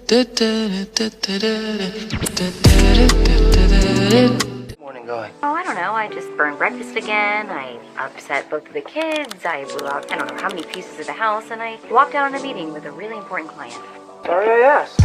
Morning going. Oh, I don't know. I just burned breakfast again. I upset both of the kids. I blew out I don't know how many pieces of the house, and I walked out on a meeting with a really important client. Sorry I asked.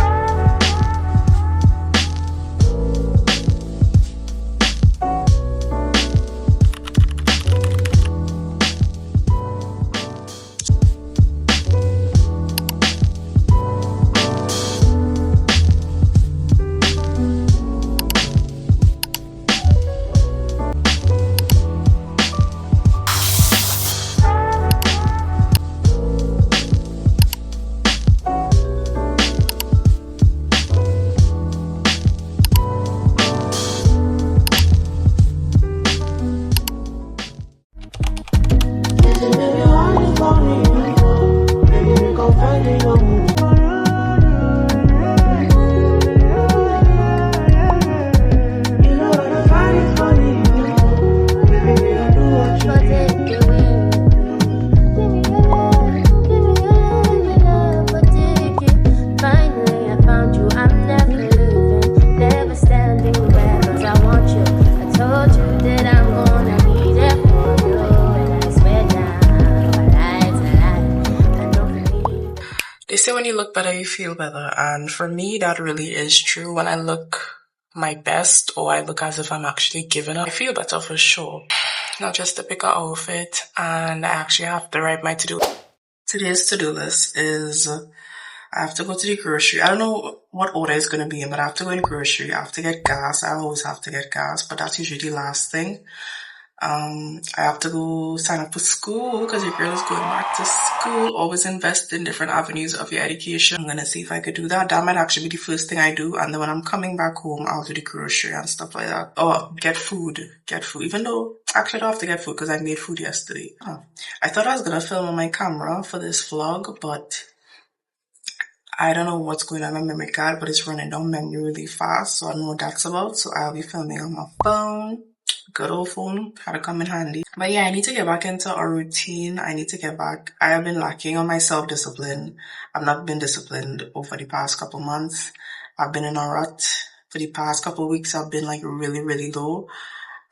They say when you look better, you feel better. And for me, that really is true. When I look my best or I look as if I'm actually giving up, I feel better for sure. Not just to pick an outfit, and I actually have to write my to-do. Today's to-do list is I have to go to the grocery. I don't know what order it's going to be in, but I have to go in grocery. I have to get gas. I always have to get gas, but that's usually the last thing. I have to go sign up for school because your girl is going back to school. Always invest in different avenues of your education. I'm going to see if I could do that. That might actually be the first thing I do. And then when I'm coming back home, I'll do the grocery and stuff like that. Oh, get food. Even though actually I don't have to get food because I made food yesterday. I thought I was going to film on my camera for this vlog, but I don't know what's going on my memory card, but it's running down memory really fast. So I don't know what that's about. So I'll be filming on my phone. Good old phone had to come in handy. But yeah, I need to get back into a routine. I need to get back. I have been lacking on my self-discipline. I've not been disciplined over the past couple months. I've been in a rut. For the past couple weeks, I've been like really, really low.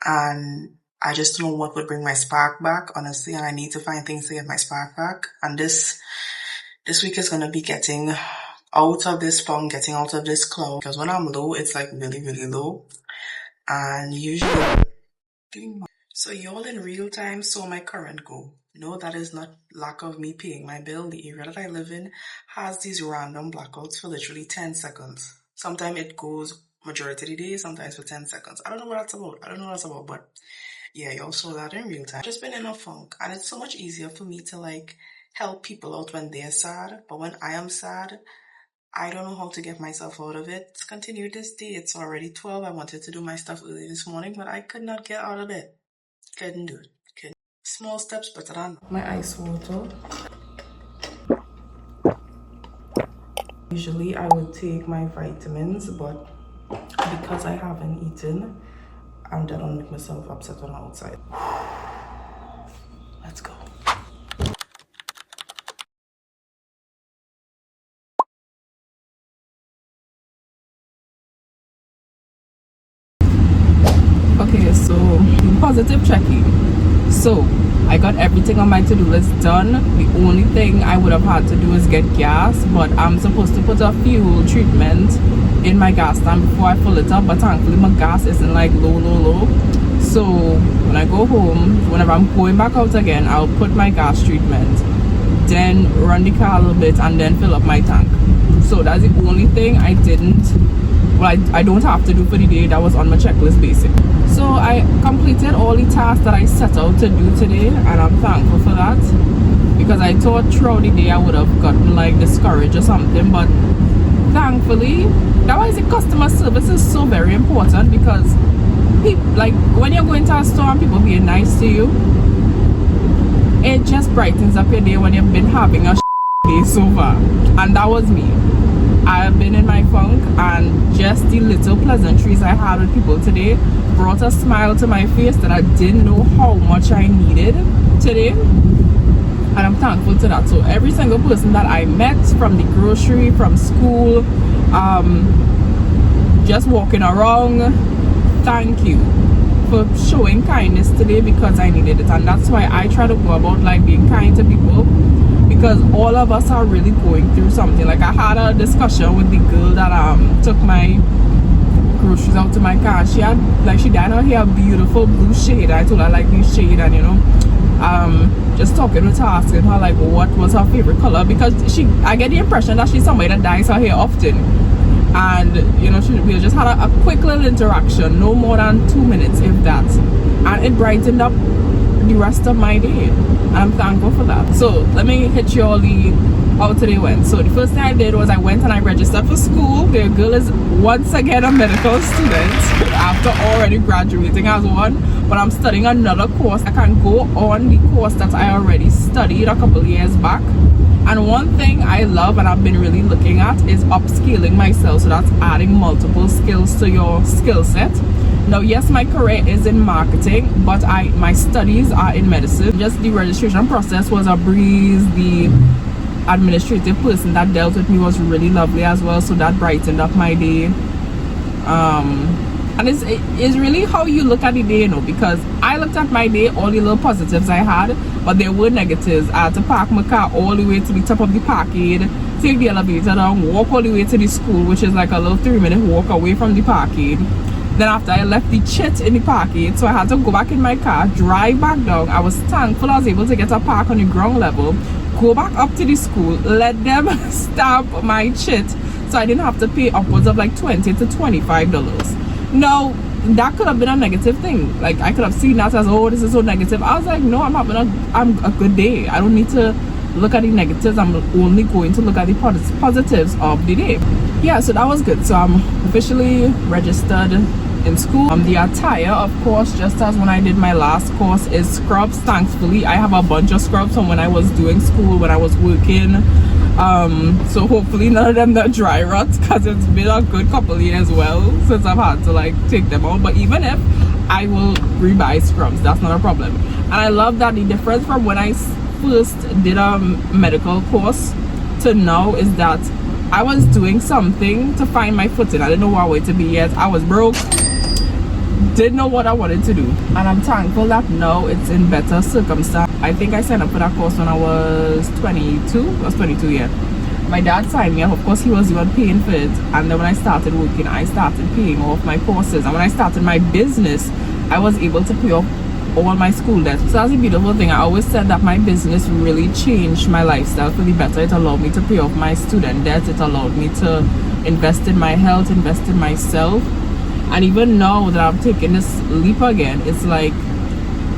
And I just don't know what would bring my spark back, honestly. And I need to find things to get my spark back. And this week is going to be getting out of this funk, getting out of this cloud. Because when I'm low, it's like really, really low. And usually... So y'all in real time saw my current go. No, that is not lack of me paying my bill. The area that I live in has these random blackouts for literally 10 seconds. Sometimes it goes majority of the day, sometimes for 10 seconds. I don't know what that's about. But yeah, y'all saw that in real time. I've just been in a funk, and it's so much easier for me to like help people out when they're sad. But when I am sad, I don't know how to get myself out of it. Let's continue this day. It's already 12. I wanted to do my stuff early this morning, but I could not get out of bed. Couldn't do it. Small steps better than my ice water. Usually I would take my vitamins, but because I haven't eaten, I'm gonna make myself upset when I'm outside. Let's go. Okay, so positive checking. So I got everything on my to-do list done. The only thing I would have had to do is get gas, but I'm supposed to put a fuel treatment in my gas tank before I fill it up, but thankfully my gas isn't like low. So when I go home, whenever I'm going back out again, I'll put my gas treatment, then run the car a little bit, and then fill up my tank. So that's the only thing I don't have to do for the day that was on my checklist basic. So I completed all the tasks that I set out to do today, and I'm thankful for that, because I thought throughout the day I would have gotten like discouraged or something, but thankfully, that's why I say customer service is so very important, because people, like when you're going to a store and people being nice to you, it just brightens up your day when you've been having a day so far. And that was me. I have been in my funk, and just the little pleasantries I had with people today brought a smile to my face that I didn't know how much I needed today, and I'm thankful to that. So every single person that I met, from the grocery, from school, just walking around. Thank you for showing kindness today, because I needed it, and that's why I try to go about like being kind to people, because all of us are really going through something. Like I had a discussion with the girl that took my groceries out to my car. She had like, she dyed her hair beautiful blue shade. I told her like this shade, and you know, just talking with her, asking her like what was her favorite color, because I get the impression that she's somebody that dyes her hair often. And you know, we just had a quick little interaction, no more than 2 minutes if that, and it brightened up the rest of my day, and I'm thankful for that. So let me hit you all how today went. So the first thing I did was I went and I registered for school. The girl is once again a medical student after already graduating as one, but I'm studying another course. I can go on the course that I already studied a couple of years back. And one thing I love and I've been really looking at is upscaling myself. So that's adding multiple skills to your skill set. Now, yes, my career is in marketing, but my studies are in medicine. Just the registration process was a breeze. The administrative person that dealt with me was really lovely as well. So that brightened up my day. And it's really how you look at the day, you know, because I looked at my day, all the little positives I had, but there were negatives. I had to park my car all the way to the top of the parkade, take the elevator down, walk all the way to the school, which is like a little 3-minute walk away from the parkade. Then after I left the chit in the parkade, so I had to go back in my car, drive back down. I was thankful I was able to get a park on the ground level, go back up to the school, let them stamp my chit, so I didn't have to pay upwards of like $20 to $25. No, that could have been a negative thing. Like I could have seen that as, oh, this is so negative. I was like, no, I'm a good day. I don't need to look at the negatives. I'm only going to look at the positives of the day. Yeah, so that was good. So I'm officially registered in school. The attire, of course, just as when I did my last course, is scrubs. Thankfully, I have a bunch of scrubs from when I was doing school, when I was working. So hopefully none of them that dry rot, because it's been a good couple of years well since I've had to like take them out. But even if, I will rebuy scrubs, that's not a problem. And I love that the difference from when I first did a medical course to now is that I was doing something to find my footing. I didn't know what way to be yet. I was broke, didn't know what I wanted to do, and I'm thankful that now it's in better circumstance. I think I signed up for that course when I was 22. I was 22, yeah. My dad signed me up. Of course, he was the one paying for it. And then when I started working, I started paying off my courses. And when I started my business, I was able to pay off all my school debts. So that's a beautiful thing. I always said that my business really changed my lifestyle for the better. It allowed me to pay off my student debt. It allowed me to invest in my health, invest in myself. And even now that I'm taking this leap again, it's like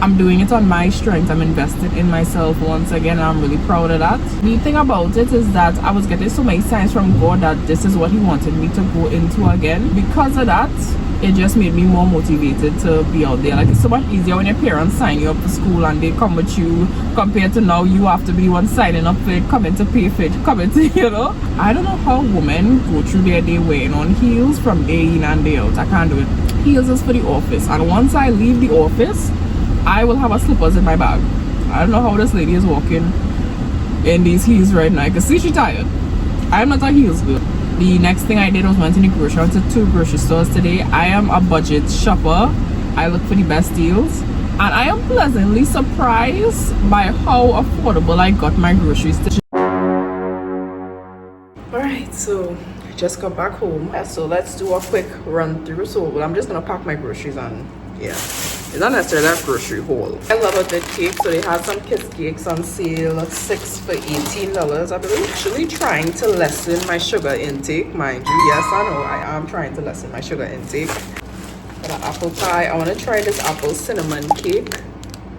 I'm doing it on my strength. I'm invested in myself once again, and I'm really proud of that. The thing about it is that I was getting so many signs from God that this is what he wanted me to go into again. Because of that, it just made me more motivated to be out there. Like, it's so much easier when your parents sign you up for school and they come with you, compared to now you have to be the one signing up for it, coming to pay for it, coming to, you know. I don't know how women go through their day wearing on heels from day in and day out. I can't do it. Heels is for the office, and once I leave the office, I will have a slippers in my bag. I don't know how this lady is walking in these heels right now. I can see she's tired. I'm not a heels girl. The next thing I did was went to the grocery. I went to 2 grocery stores today. I am a budget shopper. I look for the best deals, and I am pleasantly surprised by how affordable I got my groceries today. Alright, so I just got back home. So let's do a quick run through. So I'm just gonna pack my groceries and yeah. It's not necessarily a grocery haul. I love a good cake, so they had some kids cakes on sale, 6 for $18. I've been actually trying to lessen my sugar intake, mind you. Yes, I know I am trying to lessen my sugar intake. Got an apple pie. I want to try this apple cinnamon cake.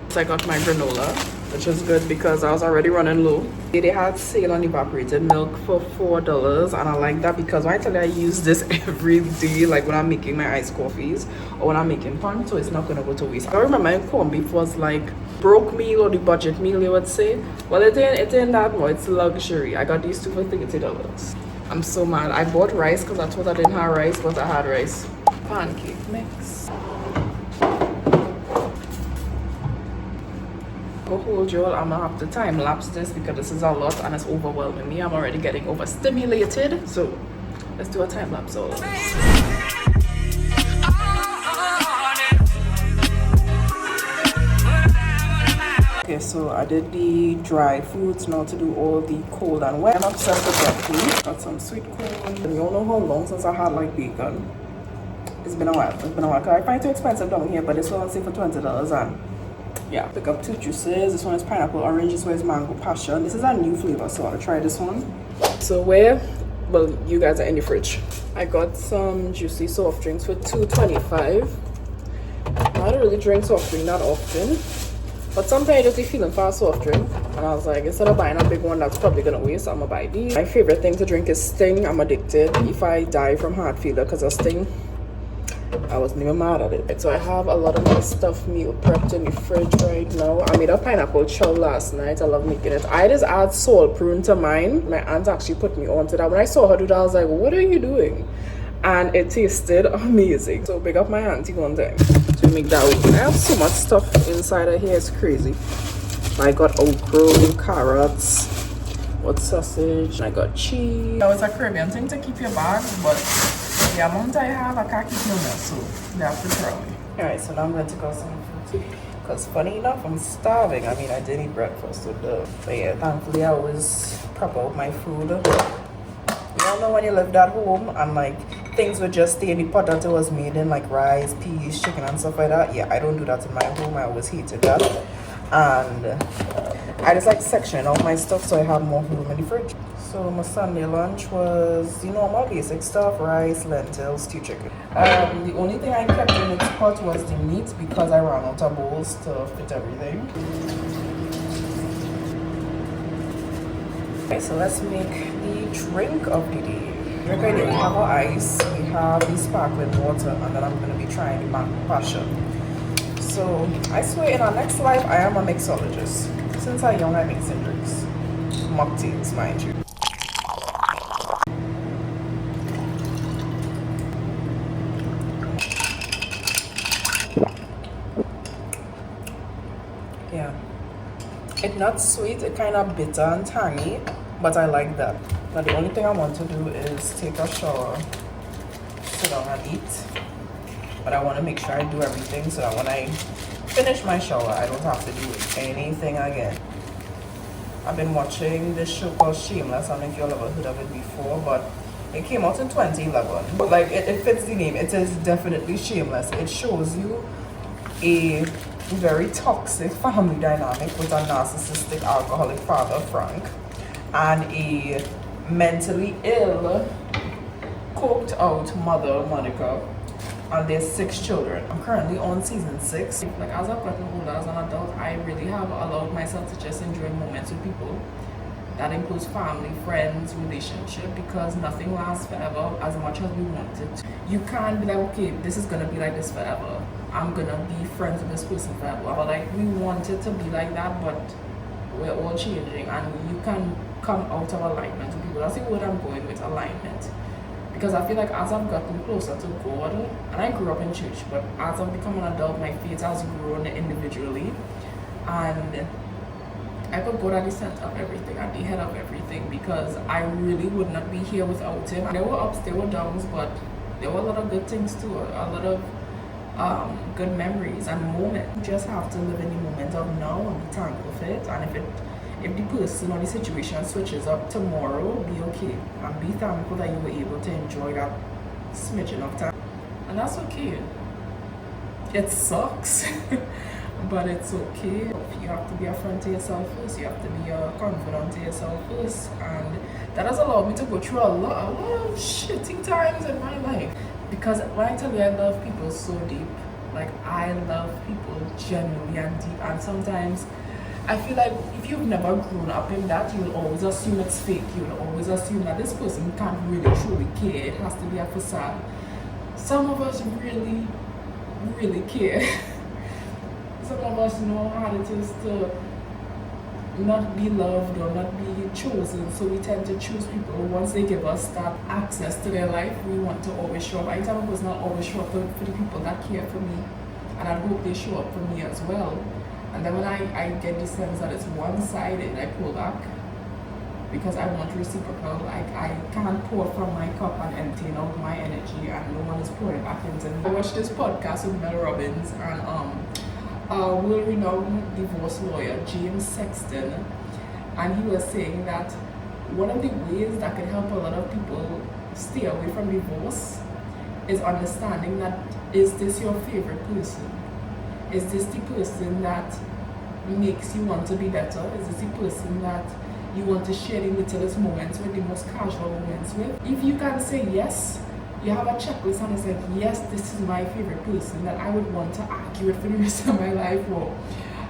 So I got my granola, which is good because I was already running low. They had sale on evaporated milk for $4, and I like that because when I tell you I use this every day, like when I'm making my iced coffees or when I'm making pan, so it's not gonna go to waste. I remember in corned beef was like broke meal or the budget meal, you would say. Well, it ain't that more. It's luxury. I got these 2 for $30. I'm so mad. I bought rice because I thought I didn't have rice, but I had rice. Pancake mix. Hold you all, I'm gonna have to time lapse this because this is a lot and it's overwhelming me. I'm already getting overstimulated, so Let's do a time lapse all. Okay, so I did the dry foods, now to do all the cold and wet. I'm obsessed with that food. Got some sweet corn. And you all know how long since I had like bacon. It's been a while. Cause I find it too expensive down here, but this one I'll say for $20 and yeah. Pick up 2 juices. This one is pineapple orange, this one is mango passion. This is a new flavor, so I'll try this one. So well, you guys are in the fridge. I got some juicy soft drinks for $2.25. I don't really drink soft drink that often, but sometimes I just be feeling for a soft drink, and I was like, instead of buying a big one that's probably gonna waste, I'm gonna buy these. My favorite thing to drink is Sting. I'm addicted. If I die from heart failure because of Sting, I wasn't even mad at it. So I have a lot of my stuffed meal prepped in the fridge right now. I made a pineapple chow last night. I love making it. I just add salt prune to mine. My aunt actually put me onto that. When I saw her do that, I was like, what are you doing? And it tasted amazing. So big up my auntie one time to make that one. I have so much stuff inside of here, it's crazy. I got okra, carrots, what sausage, I got cheese. Now it's a Caribbean thing to keep your bags, but the amount I have, I can't keep no more, so they have to throw me. Alright, so now I'm going to go some food. Because funny enough, I'm starving. I mean, I did eat breakfast with the... But yeah, thankfully I always prep out my food. You all know when you lived at home and like things would just stay in the pot that it was made in, like rice, peas, chicken and stuff like that. Yeah, I don't do that in my home. I always hated that. And I just like section out my stuff so I have more room in the fridge. So my Sunday lunch was, you know, my basic stuff, rice, lentils, stewed chicken. The only thing I kept in its pot was the meat because I ran out of bowls to fit everything. Okay, so let's make the drink of the day. Drink of the day, we have our ice, we have the sparkling water, and then I'm going to be trying the mango passion. So I swear in our next life, I am a mixologist. Since I'm young, I make some drinks. Mocktails, mind you. Yeah. It's not sweet, it's kind of bitter and tangy, but I like that. Now the only thing I want to do is take a shower, sit down and eat. But I want to make sure I do everything so that when I finish my shower, I don't have to do anything again. I've been watching this show called Shameless. I don't know if you've ever heard of it before, but it came out in 2011. But like, it fits the name. It is definitely shameless. It shows you a very toxic family dynamic with a narcissistic alcoholic father, Frank, and a mentally ill, coked out mother, Monica, and there's 6 children. I'm currently on season 6. Like, as I've gotten older as an adult, I really have allowed myself to just enjoy moments with people. That includes family, friends, relationship, because nothing lasts forever as much as we want it. You can't be like, okay, this is gonna be like this forever. I'm gonna be friends with this person forever. But like, we want it to be like that, but we're all changing, and you can come out of alignment with people. That's the word I'm going with, alignment. Because I feel like as I've gotten closer to God, and I grew up in church, but as I've become an adult, my faith has grown individually, and I put God at the center of everything, at the head of everything, because I really would not be here without Him. There were ups, there were downs, but there were a lot of good things too, a lot of good memories and moments. You just have to live in the moment of now and be thankful for it, and if the person or the situation switches up tomorrow, be okay and be thankful that you were able to enjoy that smidgen of time, and that's okay. It sucks but it's okay. You have to be a friend to yourself first. You have to be a confidant to yourself first, and that has allowed me to go through a lot of shitty times in my life. Because when I tell you I love people so deep, like I love people genuinely and deep, and sometimes I feel like if you've never grown up in that, you'll always assume it's fake. You'll always assume that this person can't really truly care. It has to be a facade. Some of us really, really care. Some of us know how hard it is to not be loved or not be chosen, so we tend to choose people. Once they give us that access to their life, we want to always show up. I tell people not always show up for the people that care for me, and I hope they show up for me as well. And then when I get the sense that it's one-sided, I pull back. because I want reciprocal. I can't pour from my cup and emptying out my energy, and no one is pouring back into me. I watched this podcast with Mel Robbins and world-renowned divorce lawyer James Sexton, and he was saying that one of the ways that can help a lot of people stay away from divorce is understanding that, is this your favorite person? Is this the person that makes you want to be better? Is this the person that you want to share the littlest moments with, the most casual moments with? If you can say yes, you have a checklist and it's like, yes, this is my favorite person that I would want to argue with for the rest of my life or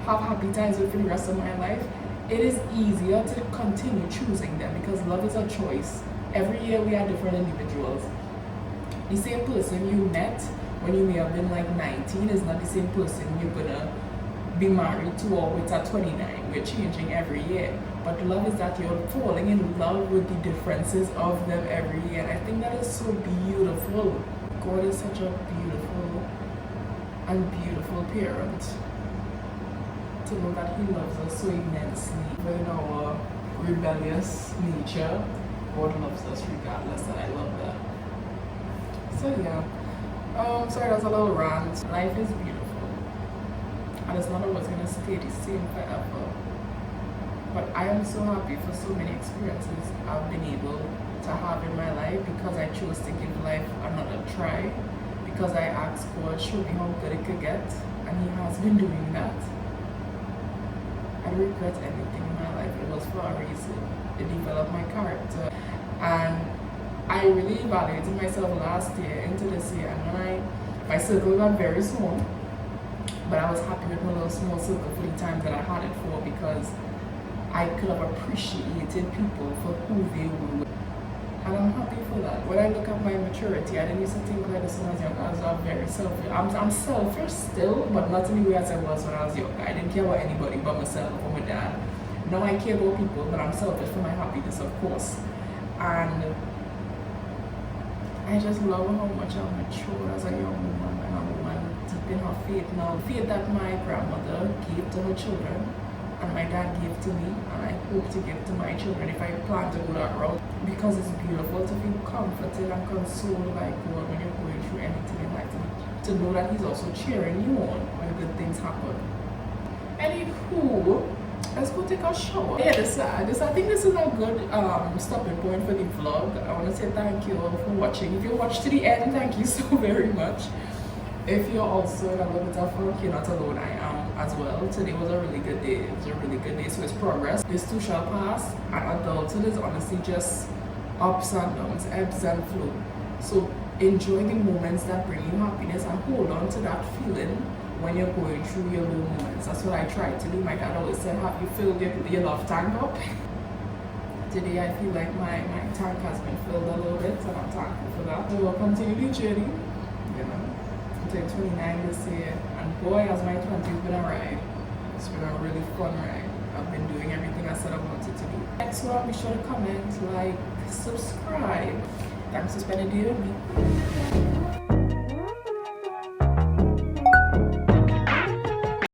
have happy times with for the rest of my life, it is easier to continue choosing them because love is a choice. Every year we are different individuals. The same person you met when you may have been like 19 is not the same person you're gonna be married to or with at 29. We're changing every year. But love is that you're falling in love with the differences of them every year. And I think that is so beautiful. God is such a beautiful and beautiful parent. To know that he loves us so immensely. Even our rebellious nature, God loves us regardless, and I love that. So yeah. Sorry, that's a little rant. Life is beautiful. And it's not always gonna stay the same forever. But I am so happy for so many experiences I've been able to have in my life because I chose to give life another try. Because I asked God, show me how good it could get, and he has been doing that. I don't regret anything in my life. It was for a reason. It developed my character. And I really evaluated myself last year into this year, and my circle got very small, but I was happy with my little small circle for the time that I had it for because I could have appreciated people for who they were. And I'm happy for that. When I look at my maturity, I didn't used to think like this when I was young. I was very selfish. I'm selfish still, but not in the way as I was when I was young. I didn't care about anybody but myself or my dad. Now I care about people, but I'm selfish for my happiness, of course. And I just love how much I'm mature as a young woman and a woman deep in her faith now. Faith that my grandmother gave to her children and my dad gave to me, and I hope to give to my children if I plan to go that route, because it's beautiful to feel comforted and consoled by God when you're going through anything in life, to know that he's also cheering you on when good things happen. Anywho, let's go take a shower. Yeah, I think this is a good stopping point for the vlog. I want to say thank you all for watching. If you watched to the end, thank you so very much. If you're also in a little bit of funk, you're not alone, I am as well. Today was a really good day. It was a really good day, so it's progress. This too shall pass, and adulthood is honestly just ups and downs, ebbs and flow. So enjoy the moments that bring you happiness and hold on to that feeling when you're going through your low moments. That's what I try to do. My dad always said, have you filled your love tank up? Today I feel like my tank has been filled a little bit, and I'm thankful for that. We will continue the journey, you know, until 29 this year. And boy, has my 20s been a ride. It's been a really fun ride. I've been doing everything I said I wanted to do. Next one, be sure to comment, like, subscribe. Thanks for spending the day with me.